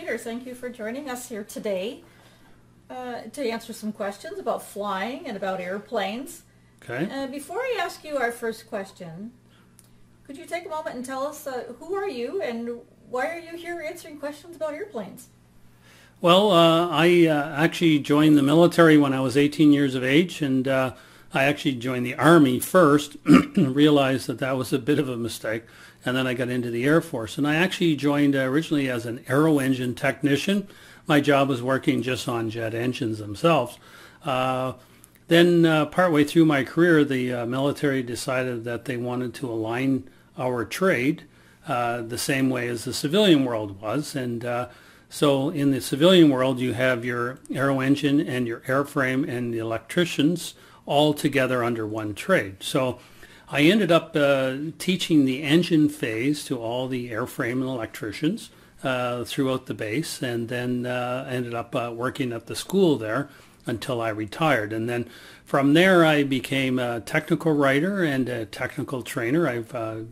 Peter, thank you for joining us here today to answer some questions about flying and about airplanes. Okay. Before I ask you our first question, could you take a moment and tell us who are you and why are you here answering questions about airplanes? Well, I actually joined the military when I was 18 years of age, and I actually joined the Army first, realized that that was a bit of a mistake, and then I got into the Air Force. And I actually joined originally as an aero engine technician. My job was working just on jet engines themselves. Then partway through my career, the military decided that they wanted to align our trade the same way as the civilian world was. And so in the civilian world, you have your aero engine and your airframe and the electricians all together under one trade. So I ended up teaching the engine phase to all the airframe and electricians throughout the base, and then ended up working at the school there until I retired. And then from there I became a technical writer and a technical trainer. I've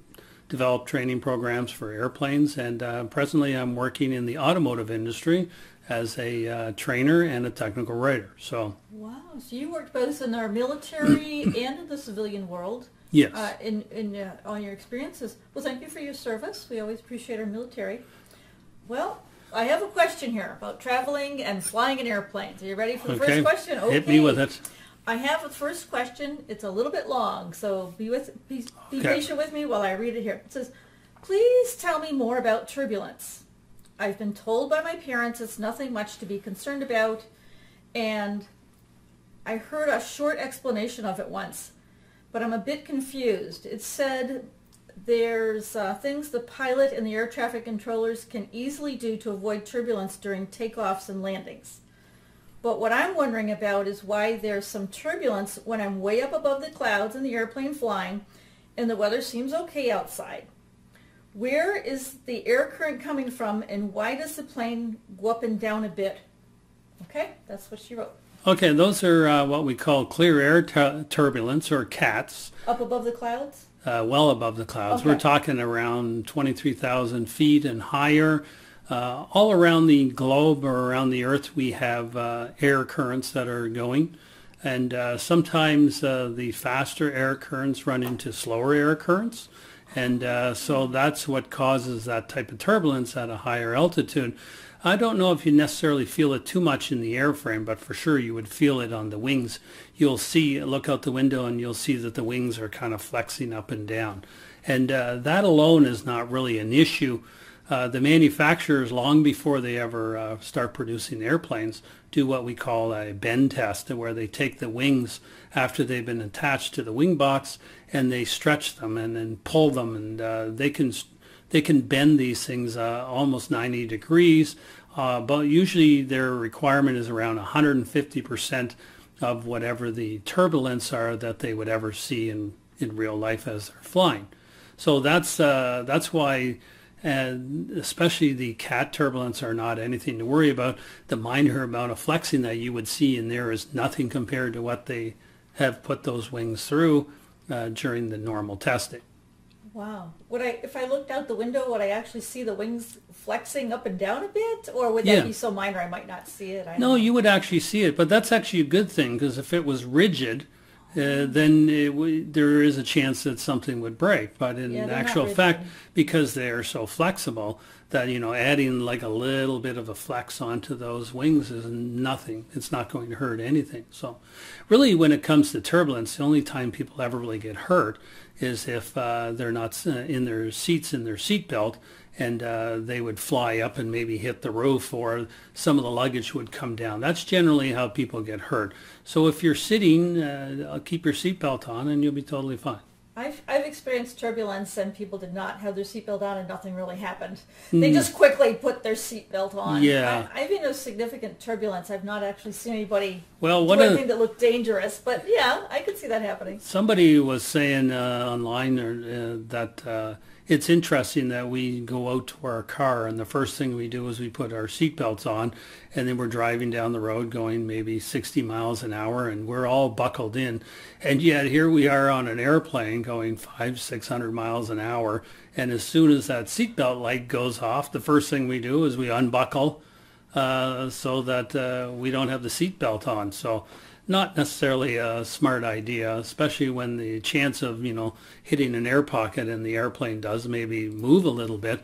developed training programs for airplanes, and presently I'm working in the automotive industry as a trainer and a technical writer. So wow, so you worked both in our military and in the civilian world. Yes. In all your experiences. Well, thank you for your service. We always appreciate our military. Well, I have a question here about traveling and flying in airplanes. Are you ready for the first question? Okay. Hit me with it. I have a first question. It's a little bit long, so be patient with me while I read it here. It says, please tell me more about turbulence. I've been told by my parents it's nothing much to be concerned about, and I heard a short explanation of it once, but I'm a bit confused. It said there's things the pilot and the air traffic controllers can easily do to avoid turbulence during takeoffs and landings. But what I'm wondering about is why there's some turbulence when I'm way up above the clouds in the airplane flying and the weather seems okay outside. Where is the air current coming from, and why does the plane go up and down a bit? Okay, that's what she wrote. Okay, those are what we call clear air turbulence, or CATs. Up above the clouds? Well above the clouds. Okay. We're talking around 23,000 feet and higher. All around the globe or around the Earth, we have air currents that are going. And sometimes the faster air currents run into slower air currents. And so that's what causes that type of turbulence at a higher altitude. I don't know if you necessarily feel it too much in the airframe, but for sure you would feel it on the wings. You'll see, look out the window and you'll see that the wings are kind of flexing up and down. And that alone is not really an issue. The manufacturers, long before they ever start producing airplanes, do what we call a bend test, where they take the wings after they've been attached to the wing box and they stretch them and then pull them, and they can bend these things almost 90 degrees, but usually their requirement is around 150% of whatever the turbulence are that they would ever see in real life as they're flying. So that's why, and especially the CAT turbulence are not anything to worry about. The minor amount of flexing that you would see in there is nothing compared to what they have put those wings through during the normal testing. Wow. If I looked out the window, would I actually see the wings flexing up and down a bit? Or would that be so minor I might not see it? No, you would actually see it, but that's actually a good thing, because if it was rigid, then there is a chance that something would break. But in actual fact, because they are so flexible, that, adding like a little bit of a flex onto those wings is nothing. It's not going to hurt anything. So really, when it comes to turbulence, the only time people ever really get hurt is if they're not in their seats, in their seat belt, and they would fly up and maybe hit the roof, or some of the luggage would come down. That's generally how people get hurt. So if you're sitting, keep your seatbelt on and you'll be totally fine. I've experienced turbulence and people did not have their seatbelt on and nothing really happened. They just quickly put their seatbelt on. Yeah. I've been in significant turbulence. I've not actually seen anybody do anything that looked dangerous, but yeah, I could see that happening. Somebody was saying online that it's interesting that we go out to our car and the first thing we do is we put our seatbelts on, and then we're driving down the road going maybe 60 miles an hour and we're all buckled in. And yet here we are on an airplane going 600 miles an hour. And as soon as that seatbelt light goes off, the first thing we do is we unbuckle so that we don't have the seatbelt on. So not necessarily a smart idea, especially when the chance of, hitting an air pocket, and the airplane does maybe move a little bit,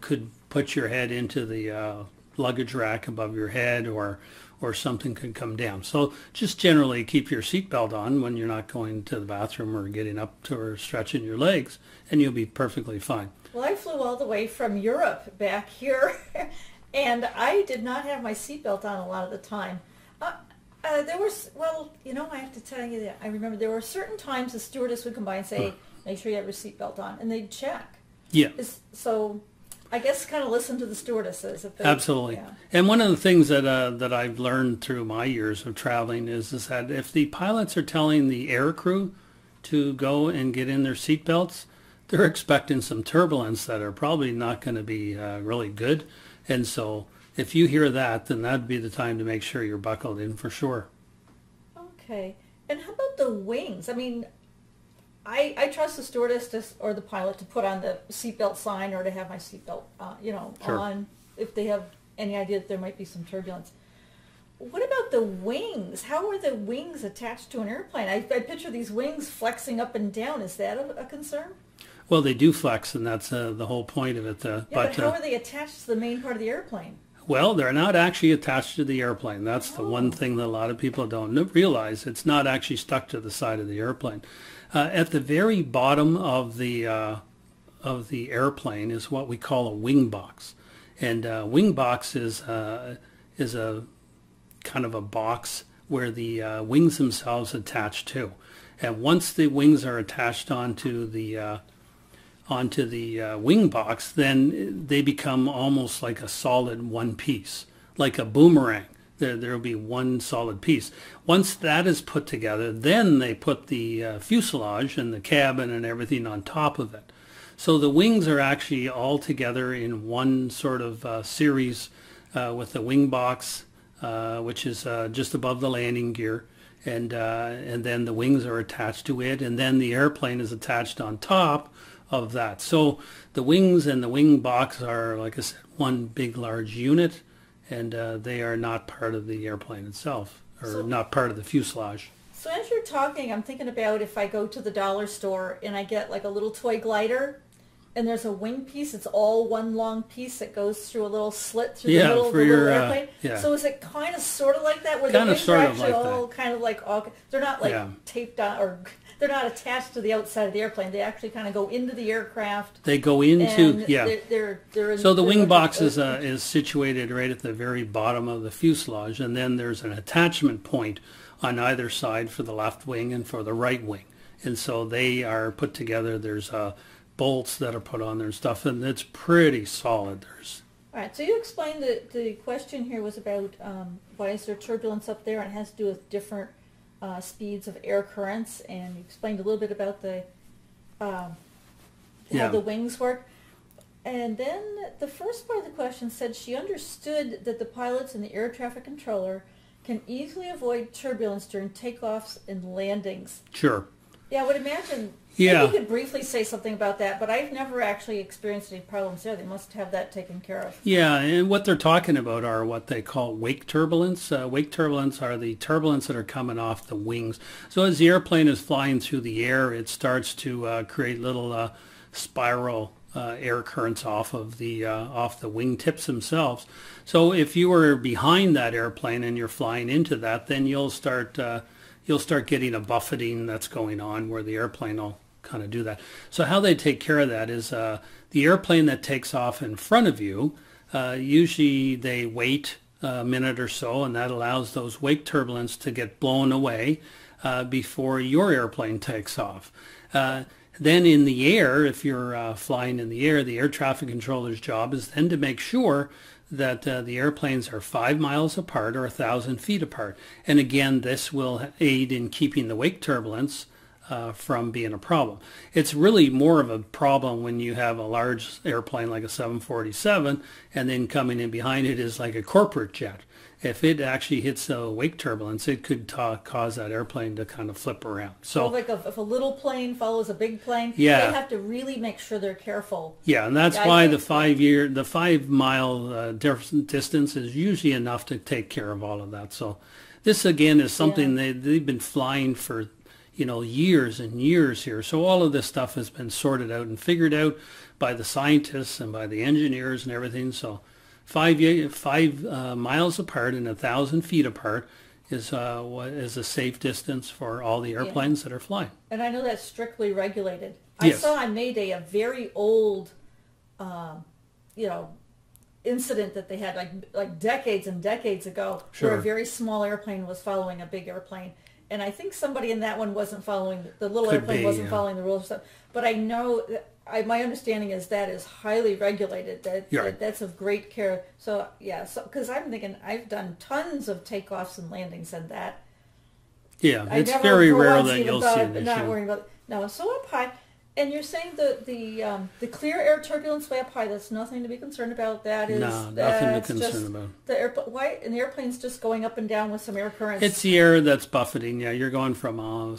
could put your head into the luggage rack above your head, or something could come down. So just generally keep your seatbelt on when you're not going to the bathroom or getting up to or stretching your legs, and you'll be perfectly fine. Well, I flew all the way from Europe back here, and I did not have my seatbelt on a lot of the time. There was, I have to tell you that I remember there were certain times the stewardess would come by and say, make sure you have your seatbelt on, and they'd check. Yeah. So I guess kind of listen to the stewardesses. If they, Absolutely. Yeah. And one of the things that I've learned through my years of traveling is that if the pilots are telling the air crew to go and get in their seatbelts, they're expecting some turbulence that are probably not going to be really good. And so if you hear that, then that'd be the time to make sure you're buckled in for sure. Okay. And how about the wings? I mean, I trust the stewardess or the pilot to put on the seatbelt sign, or to have my seatbelt, Sure. on if they have any idea that there might be some turbulence. What about the wings? How are the wings attached to an airplane? I picture these wings flexing up and down. Is that a concern? Well, they do flex, and that's the whole point of it. But how are they attached to the main part of the airplane? Well, they're not actually attached to the airplane. That's the one thing that a lot of people don't realize. It's not actually stuck to the side of the airplane. At the very bottom of the airplane is what we call a wing box, and wing box is a kind of a box where the wings themselves attach to, and once the wings are attached onto the wing box, then they become almost like a solid one piece, like a boomerang. There'll be one solid piece. Once that is put together, then they put the fuselage and the cabin and everything on top of it. So the wings are actually all together in one sort of series with the wing box, which is just above the landing gear. And then the wings are attached to it, and then the airplane is attached on top of that. So the wings and the wing box are, like I said, one big large unit, and they are not part of the airplane itself, or not part of the fuselage. So as you're talking, I'm thinking about if I go to the dollar store and I get like a little toy glider, and there's a wing piece. It's all one long piece that goes through a little slit through the middle of the little airplane. So is it kind of sort of like that, where the wings are actually all kind of like, they're not like taped on, or they're not attached to the outside of the airplane. They actually kind of go into the aircraft. They go into, They're in, so the wing box is situated right at the very bottom of the fuselage, and then there's an attachment point on either side for the left wing and for the right wing. And so they are put together. There's bolts that are put on there and stuff, and it's pretty solid. All right, so you explained that the question here was about why is there turbulence up there, and it has to do with different speeds of air currents, and you explained a little bit about how the wings work. And then the first part of the question said she understood that the pilots and the air traffic controller can easily avoid turbulence during takeoffs and landings. Sure. Yeah, I would imagine. Yeah. Maybe you could briefly say something about that, but I've never actually experienced any problems there. They must have that taken care of. Yeah, and what they're talking about are what they call wake turbulence. Wake turbulence are the turbulence that are coming off the wings. So as the airplane is flying through the air, it starts to create little spiral air currents off the wing tips themselves. So if you were behind that airplane and you're flying into that, then you'll start getting a buffeting that's going on where the airplane will kind of do that. So how they take care of that is the airplane that takes off in front of you, usually they wait a minute or so, and that allows those wake turbulence to get blown away before your airplane takes off. Then in the air, if you're flying in the air traffic controller's job is then to make sure that the airplanes are 5 miles apart or 1,000 feet apart. And again, this will aid in keeping the wake turbulence from being a problem. It's really more of a problem when you have a large airplane like a 747 and then coming in behind it is like a corporate jet. If it actually hits a wake turbulence, it could cause that airplane to kind of flip around. So like if a little plane follows a big plane, yeah, they have to really make sure they're careful. Yeah, and that's why the 5 mile distance is usually enough to take care of all of that. So this again is something they've been flying for years and years here. So all of this stuff has been sorted out and figured out by the scientists and by the engineers and everything. So 5 miles apart and 1,000 feet apart is what is a safe distance for all the airplanes that are flying. And I know that's strictly regulated. Yes. I saw on Mayday a very old, incident that they had like decades and decades ago, where a very small airplane was following a big airplane. And I think somebody in that one wasn't following, the little airplane wasn't following the rules. But I know, my understanding is that is highly regulated, that's of great care. So, because I'm thinking, I've done tons of takeoffs and landings and that. Yeah, it's very rare that you'll see an issue. Not worrying about it. No, so up high. And you're saying the clear air turbulence way up high, that's nothing to be concerned about. That is nothing to be concerned about. Why? And the airplane's just going up and down with some air currents. It's the air that's buffeting. Yeah, you're going from a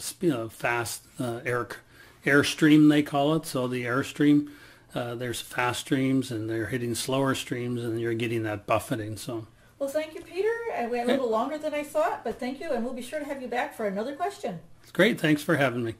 fast airstream, they call it. So the airstream, there's fast streams and they're hitting slower streams, and you're getting that buffeting. So. Well, thank you, Peter. We went a little longer than I thought, but thank you, and we'll be sure to have you back for another question. It's great. Thanks for having me.